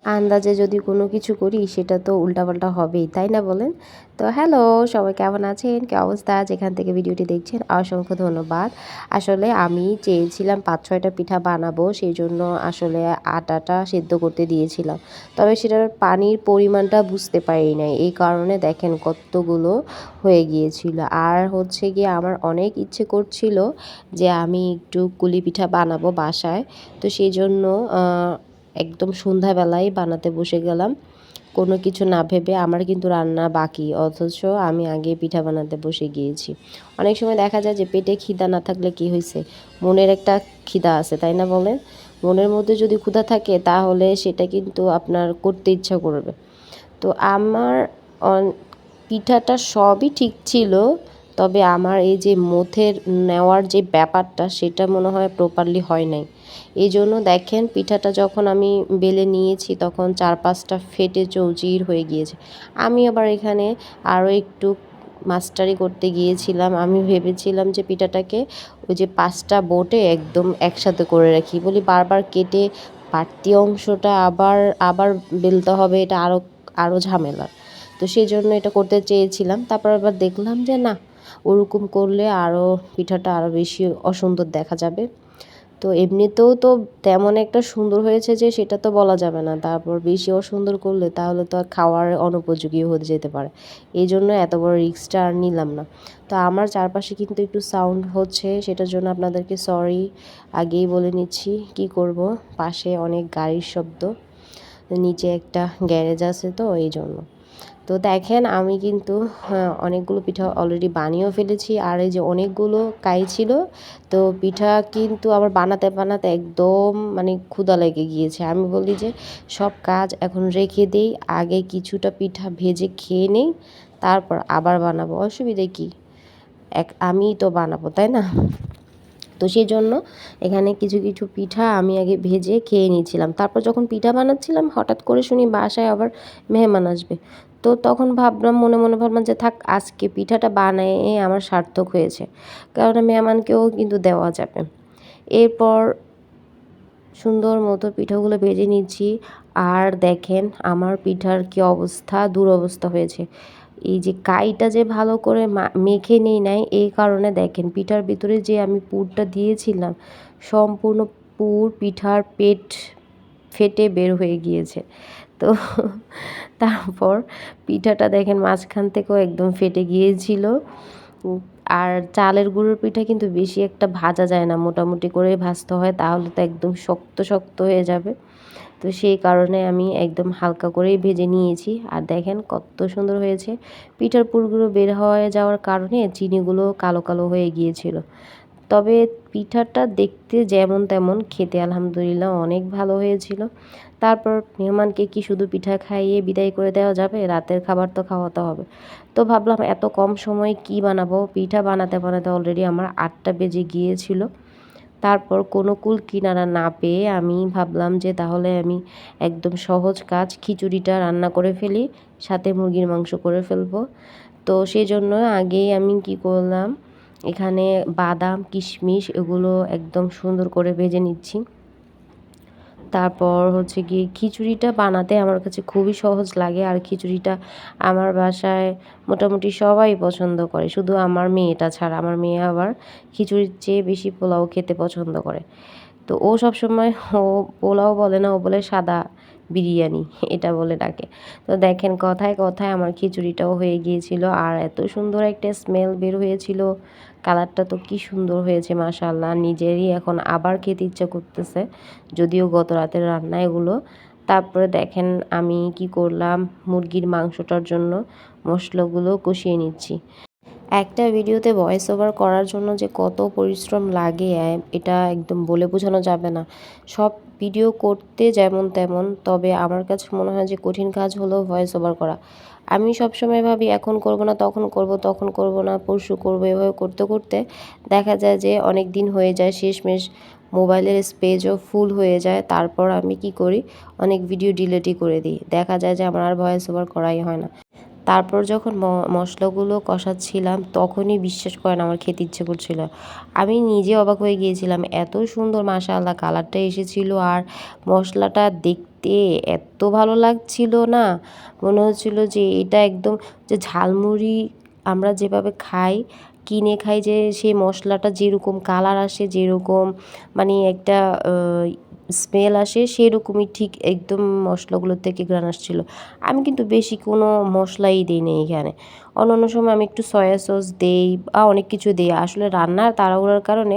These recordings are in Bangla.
আন্দাজে যদি কোনো কিছু করি সেটা তো উল্টাপাল্টা হবেই, তাই না বলেন? তো হ্যালো, সবাই কেমন আছেন? কি অবস্থা? যেখান থেকে ভিডিওটি দেখছেন অসংখ্য ধন্যবাদ। আসলে আমি চেয়েছিলাম ৫-৬টা পিঠা বানাবো, সেজন্য আসলে আটাটা সেদ্ধ করতে দিয়েছিলাম। তবে সেটার পানির পরিমাণটা বুঝতে পারি নাই। এই কারণে দেখেন কতগুলো হয়ে গিয়েছিল। আর হচ্ছে গিয়ে আমার অনেক ইচ্ছে করছিল যে আমি একটু কুলি পিঠা বানাবো বাসায়। তো সেজন্য একদম সন্ধ্যাবেলায় বানাতে বসে গেলাম কোনো কিছু না ভেবে। আমার কিন্তু রান্না বাকি, অথচ আমি আগে পিঠা বানাতে বসে গিয়েছি। অনেক সময় দেখা যায় যে পেটে খিদা না থাকলে কি হয়েছে, মনের একটা খিদা আছে, তাই না বলেন? মনের মধ্যে যদি ক্ষুধা থাকে তাহলে সেটা কিন্তু আপনার করতে ইচ্ছা করবে। তো আমার পিঠাটা সবই ঠিক ছিল, তবে আমার এই যে মথের নেওয়ার যে ব্যাপারটা সেটা মনে হয় প্রপারলি হয় নাই। এই জন্য দেখেন পিঠাটা যখন আমি বেলে নিয়েছি তখন ৪-৫টা ফেটে চৌচির হয়ে গিয়েছে। আমি আবার এখানে আরও একটু মাস্টারি করতে গিয়েছিলাম। আমি ভেবেছিলাম যে পিঠাটাকে ওই যে ৫টা বোটে একদম একসাথে করে রাখি, বলি বারবার কেটে বাড়তি অংশটা আবার আবার বেলতে হবে, এটা আরও আরও ঝামেলার। তো সেই জন্য এটা করতে চেয়েছিলাম, তারপর আবার দেখলাম যে না, ওরকম করলে আরও পিঠাটা আরও বেশি অসুন্দর দেখা যাবে। তো এমনিতেও তো তেমন একটা সুন্দর হয়েছে যে সেটা তো বলা যাবে না, তারপর বেশি অসুন্দর করলে তাহলে তো আর খাওয়ার অনুপযোগী হয়ে যেতে পারে। এই জন্য এত বড় রিস্কটা আর নিলাম না। তো আমার চারপাশে কিন্তু একটু সাউন্ড হচ্ছে, সেটার জন্য আপনাদেরকে সরি আগেই বলে নিচ্ছি। কি করব, পাশে অনেক গাড়ির শব্দ, নিচে একটা গ্যারেজ আছে তো এই জন্য। তো দেখেন আমি কিন্তু অনেকগুলো পিঠা অলরেডি বানিয়েও ফেলেছি, আর এই যে অনেকগুলো কাই ছিল। তো পিঠা কিন্তু আবার বানাতে বানাতে একদম মানে ক্ষুধা লেগে গিয়েছে। আমি বলি যে সব কাজ এখন রেখে দেই, আগে কিছুটা পিঠা ভেজে খেয়ে নেই, তারপর আবার বানাবো, অসুবিধে কি, আমিই তো বানাবো, তাই না? তো সেজন্য এখানে কিছু কিছু পিঠা আমি আগে ভেজে খেয়ে নিয়েছিলাম। তারপর যখন পিঠা বানাচ্ছিলাম হঠাৎ করে শুনি বাসায় আবার মেহমান আসবে। তো তখন ভাবলাম, মনে মনে ভাবলাম যে থাক, আজকে পিঠাটা বানিয়ে আমার সার্থক হয়েছে, কারণ মেহমানকেও কিন্তু দেওয়া যাবে। এরপর সুন্দর মতো পিঠাগুলো ভেজে নিচ্ছি। আর দেখেন আমার পিঠার কি অবস্থা, দুরবস্থা হয়েছে। এই যে কাইটা যে ভালো করে মেখে নেই নাই, এই কারণে দেখেন পিঠার ভিতরে যে আমি পুরটা দিয়েছিলাম, সম্পূর্ণ পুর পিঠার পেট ফেটে বের হয়ে গিয়েছে। তো তারপর পিঠাটা দেখেন মাঝখান থেকেও একদম ফেটে গিয়েছিল। উম আর চালের গুঁড়োর পিঠা কিন্তু বেশি একটা ভাজা যায় না, মোটামুটি করে ভাজতে হয়, তাহলে তো একদম শক্ত শক্ত হয়ে যাবে। তো সেই কারণে আমি একদম হালকা করেই ভেজে নিয়েছি। আর দেখেন কত সুন্দর হয়েছে। পিঠার পুরগুলো বের হয়ে যাওয়ার কারণে চিনিগুলো কালো কালো হয়ে গিয়েছিল। তবে পিঠাটা দেখতে যেমন তেমন, খেতে আলহামদুলিল্লাহ অনেক ভালো হয়েছিল। তারপর মেহমানকে কি শুধু পিঠা খাইয়ে বিদায় করে দেওয়া যাবে? রাতের খাবার তো খাওয়াতে হবে। তো ভাবলাম এত কম সময়ে কি বানাবো? পিঠা বানাতে বানাতে অলরেডি আমার 8টা বেজে গিয়েছিল। তারপর কোনো কূল কিনারা না পেয়ে আমি ভাবলাম যে তাহলে আমি একদম সহজ কাজ খিচুড়িটা রান্না করে ফেলি, সাথে মুরগির মাংস করে ফেলবো। তো সেজন্য আগেই আমি কি করলাম, এখানে বাদাম কিশমিশ এগুলো একদম সুন্দর করে ভেজে নিচ্ছি। তারপর হচ্ছে গিয়ে খিচুড়িটা বানাতে আমার কাছে খুবই সহজ লাগে, আর খিচুড়িটা আমার বাসায় মোটামুটি সবাই পছন্দ করে, শুধু আমার মেয়েটা ছাড়া। আমার মেয়ে আবার খিচুড়ির চেয়ে বেশি পোলাও খেতে পছন্দ করে। তো ও সবসময়, ও পোলাও বলে না, ও বলে সাদা বিরিয়ানি, এটা বলে ডাকে। তো দেখেন কথায় কথায় আমার খিচুড়িটাও হয়ে গিয়েছিল, আর এত সুন্দর একটা স্মেল বের হয়েছিল। কালারটা তো কি সুন্দর হয়েছে মাশাআল্লাহ, নিজেরই এখন আবার খেতে ইচ্ছা করতেছে, যদিও গত রাতের রান্না এগুলো। তারপরে দেখেন আমি কি করলাম, মুরগির মাংসটার জন্য মশলাগুলো কষিয়ে নিচ্ছি। একটা ভিডিওতে ভয়েস ওভার করার জন্য যে কত পরিশ্রম লাগে এটা একদম বলে বোঝানো যাবে না। সব ভিডিও করতে যেমন তেমন, তবে আমার কাছে মনে হয় যে কঠিন কাজ হলো ভয়েস ওভার করা। আমি সবসময় ভাবি এখন করব না তখন করব, তখন করব না পরশু করব, এভাবে করতে করতে দেখা যায় যে অনেক দিন হয়ে যায়, শেষমেশ মোবাইলের স্পেসও ফুল হয়ে যায়। তারপর আমি কি করি, অনেক ভিডিও ডিলিটই করে দিই, দেখা যায় যে আমার আর ভয়েস ওভার করাই হয় না। তারপর যখন মশলাগুলো কষাচ্ছিলাম তখনই বিশ্বাস করেন আমার খেতে ইচ্ছে করছিল। আমি নিজে অবাক হয়ে গিয়েছিলাম, এত সুন্দর মাশাআল্লাহ কালারটা এসেছিল, আর মশলাটা দেখতে খেতে এত ভালো লাগছিল না, মনে হচ্ছিল যে এটা একদম যে ঝালমুড়ি আমরা যেভাবে খাই, কিনে খাই, যে সেই মশলাটা যেরকম কালার আসে, যেরকম মানে একটা স্মেল আসে, সেরকমই ঠিক একদম মশলাগুলোর থেকে ঘ্রাণ আসছিল। আমি কিন্তু বেশি কোনো মশলাই দিই না এখানে। অন্যান্য সময় আমি একটু সয়া সস দেই বা অনেক কিছু দিই। আসলে রান্নার তাড়াহুড়োর কারণে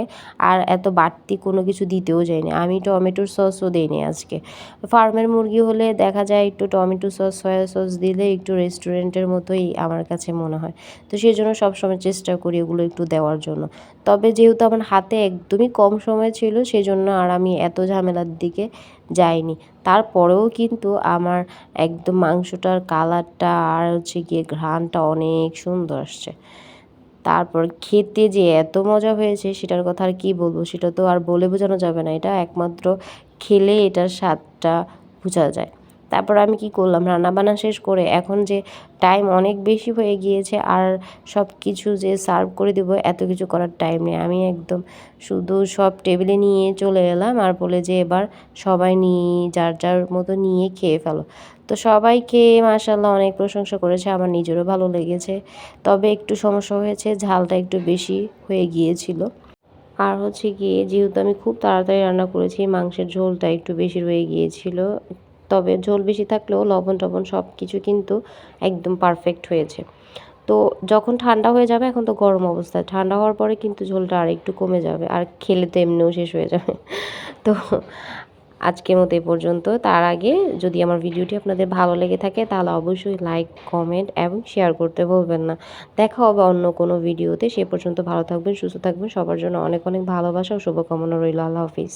আর এত বাড়তি কোনো কিছু দিতেও যাইনি। আমি টমেটোর সসও দেইনি আজকে। ফার্মের মুরগি হলে দেখা যায় একটু টমেটো সস, সয়া সস দিলে একটু রেস্টুরেন্টের মতোই আমার কাছে মনে হয়। তো সেজন্য সবসময় চেষ্টা করি এগুলো একটু দেওয়ার জন্য। তবে যেহেতু আমার হাতে একদমই কম সময় ছিল, সেজন্য আর আমি এত ঝামেলার দিকে যাইনি। তারপরেও কিন্তু আমার একদম মাংসটার কালারটা আর হচ্ছে গিয়ে ঘ্রাণটা অনেক সুন্দর আসছে। তারপর খেতে যে এত মজা হয়েছে সেটার কথা আর কি বলবো, সেটা তো আর বলে বোঝানো যাবে না। এটা একমাত্র খেলে এটার স্বাদটা বোঝা যায়। তারপর আমি কি করলাম, রান্নাবান্না শেষ করে এখন যে টাইম অনেক বেশি হয়ে গিয়েছে, আর সব কিছু যে সার্ভ করে দেবো এত কিছু করার টাইম নেই। আমি একদম শুধু সব টেবিলে নিয়ে চলে এলাম আর বলে যে এবার সবাই নিয়ে যার যার মতো নিয়ে খেয়ে ফেলো। তো সবাই খেয়ে মাশাআল্লাহ অনেক প্রশংসা করেছে, আমার নিজেরও ভালো লেগেছে। তবে একটু সমস্যা হয়েছে, ঝালটা একটু বেশি হয়ে গিয়েছিল। আর হচ্ছে গিয়ে যেহেতু আমি খুব তাড়াতাড়ি রান্না করেছি, মাংসের ঝোলটা একটু বেশি রয়ে গিয়েছিল। তবে ঝোল বেশি থাকলেও লবণ-টবণ সব কিছু কিন্তু একদম পারফেক্ট হয়েছে। তো যখন ঠান্ডা হয়ে যাবে, এখন তো গরম অবস্থা, ঠান্ডা হওয়ার পরে কিন্তু ঝোলটা আরেকটু কমে যাবে, আর খেলে তো এমনিও শেষ হয়ে যাবে। তো আজকের মতো এ পর্যন্ত। তার আগে যদি আমার ভিডিওটি আপনাদের ভালো লেগে থাকে তাহলে অবশ্যই লাইক, কমেন্ট এবং শেয়ার করতে ভুলবেন না। দেখা হবে অন্য কোনো ভিডিওতে। সে পর্যন্ত ভালো থাকবেন, সুস্থ থাকবেন। সবার জন্য অনেক অনেক ভালোবাসা ও শুভকামনা রইল। আল্লাহ হাফিজ।